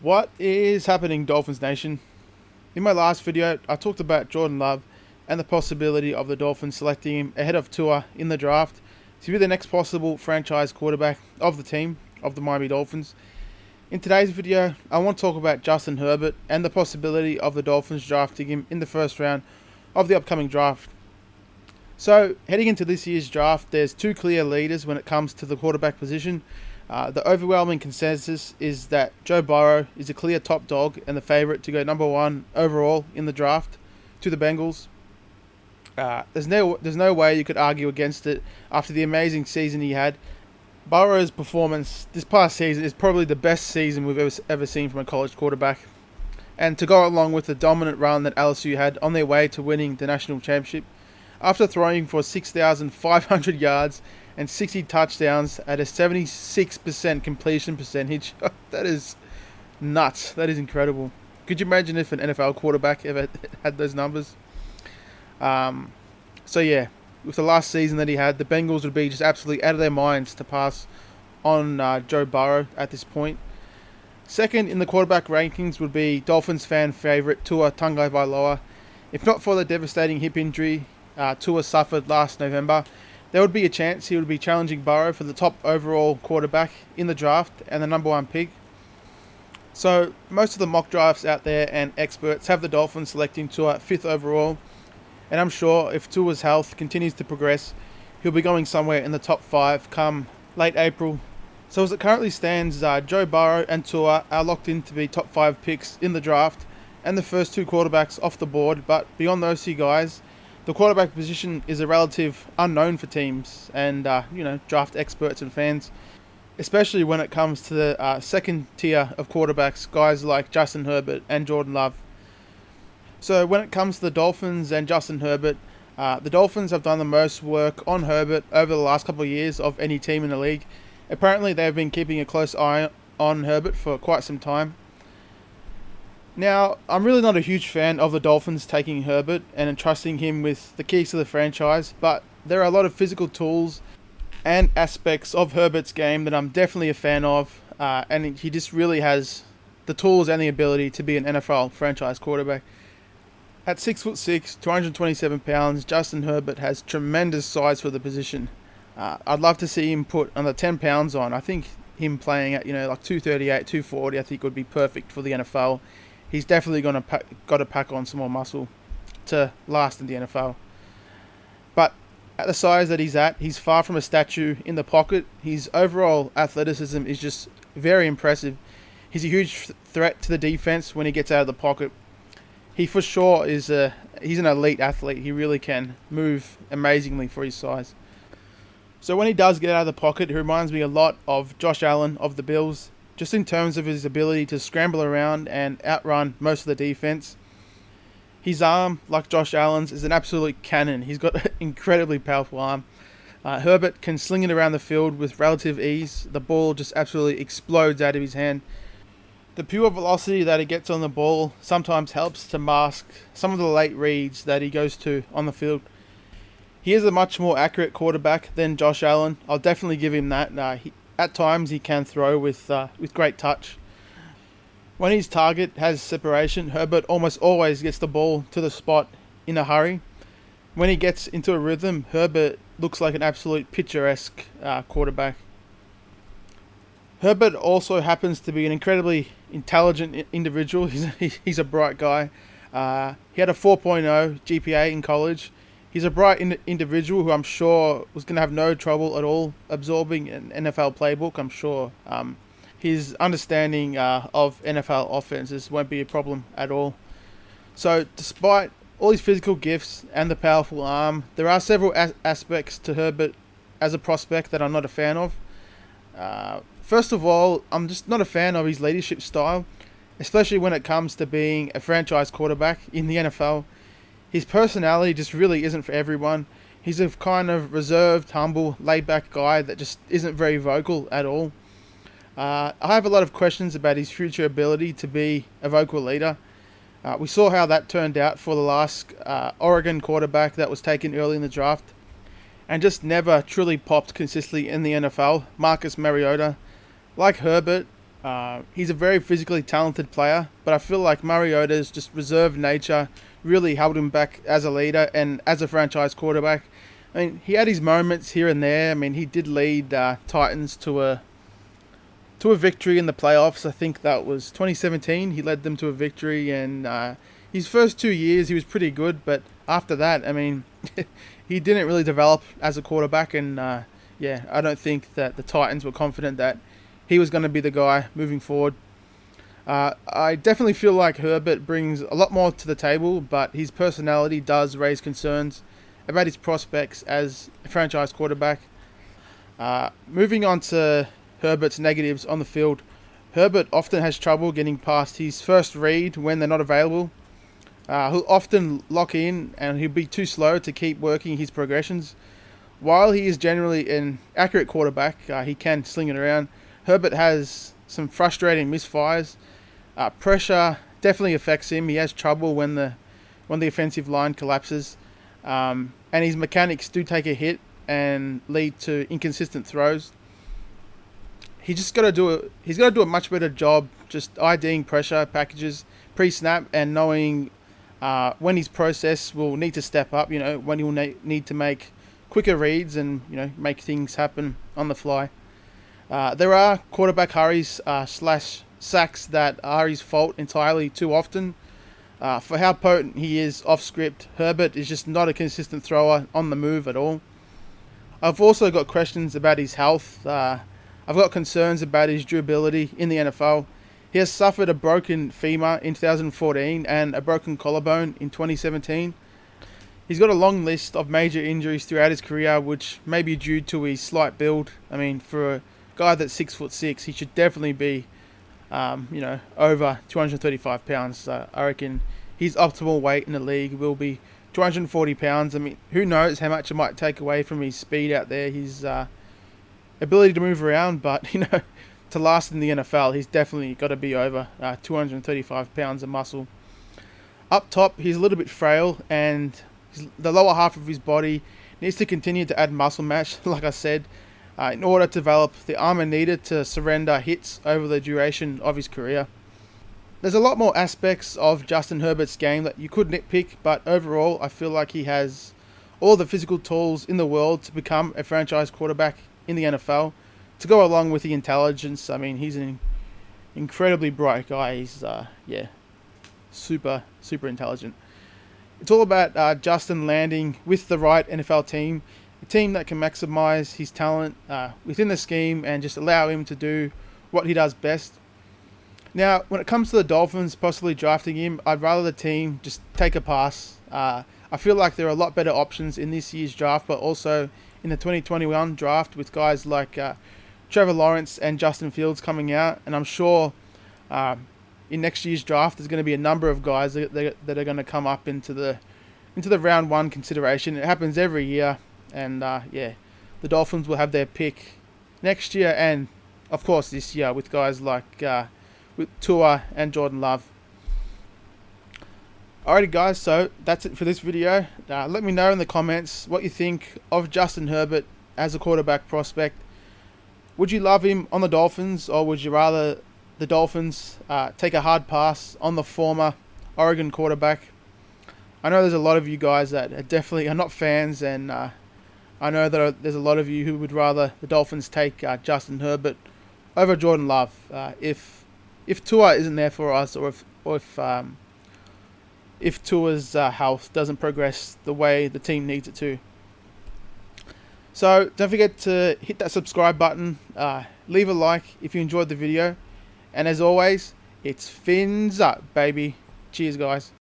What is happening, Dolphins Nation? In my last video, I talked about Jordan Love and the possibility of the Dolphins selecting him ahead of Tua in the draft to be the next possible franchise quarterback of the team, of the Miami Dolphins. In today's video, I want to talk about Justin Herbert and the possibility of the Dolphins drafting him in the first round of the upcoming draft. So, heading into this year's draft, there's two clear leaders when it comes to the quarterback position. The overwhelming consensus is that Joe Burrow is a clear top dog and the favourite to go number one overall in the draft to the Bengals. There's no way you could argue against it after the amazing season he had. Burrow's performance this past season is probably the best season we've ever seen from a college quarterback. And to go along with the dominant run that LSU had on their way to winning the national championship, after throwing for 6,500 yards and 60 touchdowns at a 76% completion percentage. That is nuts. That is incredible. Could you imagine if an NFL quarterback ever had those numbers? So yeah, with the last season that he had, the Bengals would be just absolutely out of their minds to pass on Joe Burrow at this point. Second in the quarterback rankings would be Dolphins fan favourite Tua Tagovailoa. If not for the devastating hip injury Tua suffered last November, there would be a chance he would be challenging Burrow for the top overall quarterback in the draft and the number one pick. So most of the mock drafts out there and experts have the Dolphins selecting Tua 5th overall, and I'm sure if Tua's health continues to progress, he'll be going somewhere in the top 5 come late April. So as it currently stands, Joe Burrow and Tua are locked in to be top 5 picks in the draft and the first two quarterbacks off the board, but beyond those two guys, the quarterback position is a relative unknown for teams and, draft experts and fans, especially when it comes to the second tier of quarterbacks, guys like Justin Herbert and Jordan Love. So when it comes to the Dolphins and Justin Herbert, the Dolphins have done the most work on Herbert over the last couple of years of any team in the league. Apparently they've been keeping a close eye on Herbert for quite some time. Now, I'm really not a huge fan of the Dolphins taking Herbert and entrusting him with the keys to the franchise, but there are a lot of physical tools and aspects of Herbert's game that I'm definitely a fan of, and he just really has the tools and the ability to be an NFL franchise quarterback. At 6'6", 227 pounds, Justin Herbert has tremendous size for the position. I'd love to see him put another 10 pounds on. I think him playing at like 238, 240, I think would be perfect for the NFL. He's definitely got to pack on some more muscle to last in the NFL. But at the size that he's at, he's far from a statue in the pocket. His overall athleticism is just very impressive. He's a huge threat to the defense when he gets out of the pocket. He for sure he's an elite athlete. He really can move amazingly for his size. So when he does get out of the pocket, he reminds me a lot of Josh Allen of the Bills, just in terms of his ability to scramble around and outrun most of the defense. His arm, like Josh Allen's, is an absolute cannon. He's got an incredibly powerful arm. Herbert can sling it around the field with relative ease. The ball just absolutely explodes out of his hand. The pure velocity that he gets on the ball sometimes helps to mask some of the late reads that he goes to on the field. He is a much more accurate quarterback than Josh Allen. I'll definitely give him that. At times he can throw with great touch. When his target has separation, Herbert almost always gets the ball to the spot in a hurry. When he gets into a rhythm, Herbert looks like an absolute picturesque quarterback. Herbert also happens to be an incredibly intelligent individual. He's a bright guy. He had a 4.0 GPA in college. He's a bright individual who I'm sure was going to have no trouble at all absorbing an NFL playbook. I'm sure his understanding of NFL offenses won't be a problem at all. So despite all his physical gifts and the powerful arm, there are several aspects to Herbert as a prospect that I'm not a fan of. First of all, I'm just not a fan of his leadership style, especially when it comes to being a franchise quarterback in the NFL. His personality just really isn't for everyone. He's a kind of reserved, humble, laid-back guy that just isn't very vocal at all. I have a lot of questions about his future ability to be a vocal leader. We saw how that turned out for the last Oregon quarterback that was taken early in the draft and just never truly popped consistently in the NFL, Marcus Mariota. Like Herbert, He's a very physically talented player, but I feel like Mariota's just reserved nature really held him back as a leader and as a franchise quarterback. I mean, he had his moments here and there. I mean, he did lead Titans to a victory in the playoffs. I think that was 2017. He led them to a victory, and his first 2 years he was pretty good, but after that, I mean, he didn't really develop as a quarterback, and yeah, I don't think that the Titans were confident that he was going to be the guy moving forward. I definitely feel like Herbert brings a lot more to the table, but his personality does raise concerns about his prospects as a franchise quarterback. Moving on to Herbert's negatives on the field. Herbert often has trouble getting past his first read when they're not available. He'll often lock in and he'll be too slow to keep working his progressions. While he is generally an accurate quarterback, he can sling it around. Herbert has some frustrating misfires. Pressure definitely affects him. He has trouble when the offensive line collapses, and his mechanics do take a hit and lead to inconsistent throws. He's got to do a much better job just IDing pressure packages pre-snap and knowing when his process will need to step up. You know, when he'll need to make quicker reads and make things happen on the fly. There are quarterback hurries slash sacks that are his fault entirely too often. For how potent he is off script, Herbert is just not a consistent thrower on the move at all. I've also got questions about his health. I've got concerns about his durability in the NFL. He has suffered a broken femur in 2014 and a broken collarbone in 2017. He's got a long list of major injuries throughout his career, which may be due to his slight build. I mean, for a guy that's 6'6", he should definitely be, over 235 pounds. I reckon his optimal weight in the league will be 240 pounds. I mean, who knows how much it might take away from his speed out there, his ability to move around, but to last in the NFL, he's definitely got to be over 235 pounds of muscle. Up top, he's a little bit frail, and the lower half of his body needs to continue to add muscle mass, like I said, in order to develop the armor needed to surrender hits over the duration of his career. There's a lot more aspects of Justin Herbert's game that you could nitpick, but overall, I feel like he has all the physical tools in the world to become a franchise quarterback in the NFL, to go along with the intelligence. I mean, he's an incredibly bright guy. He's super intelligent. It's all about Justin landing with the right NFL team, a team that can maximize his talent within the scheme and just allow him to do what he does best. Now, when it comes to the Dolphins possibly drafting him, I'd rather the team just take a pass. I feel like there are a lot better options in this year's draft, but also in the 2021 draft with guys like Trevor Lawrence and Justin Fields coming out, and I'm sure in next year's draft there's going to be a number of guys that are going to come up into the round one consideration. It happens every year, and the Dolphins will have their pick next year and of course this year with guys like with Tua and Jordan Love. Alrighty guys, so that's it for this video. Let me know in the comments what you think of Justin Herbert as a quarterback prospect. Would you love him on the Dolphins, or would you rather the Dolphins take a hard pass on the former Oregon quarterback? I know there's a lot of you guys that definitely are not fans, and I know that there's a lot of you who would rather the Dolphins take Justin Herbert over Jordan Love if Tua isn't there for us, or if Tua's health doesn't progress the way the team needs it to. So don't forget to hit that subscribe button, leave a like if you enjoyed the video, and as always, it's fins up, baby. Cheers guys.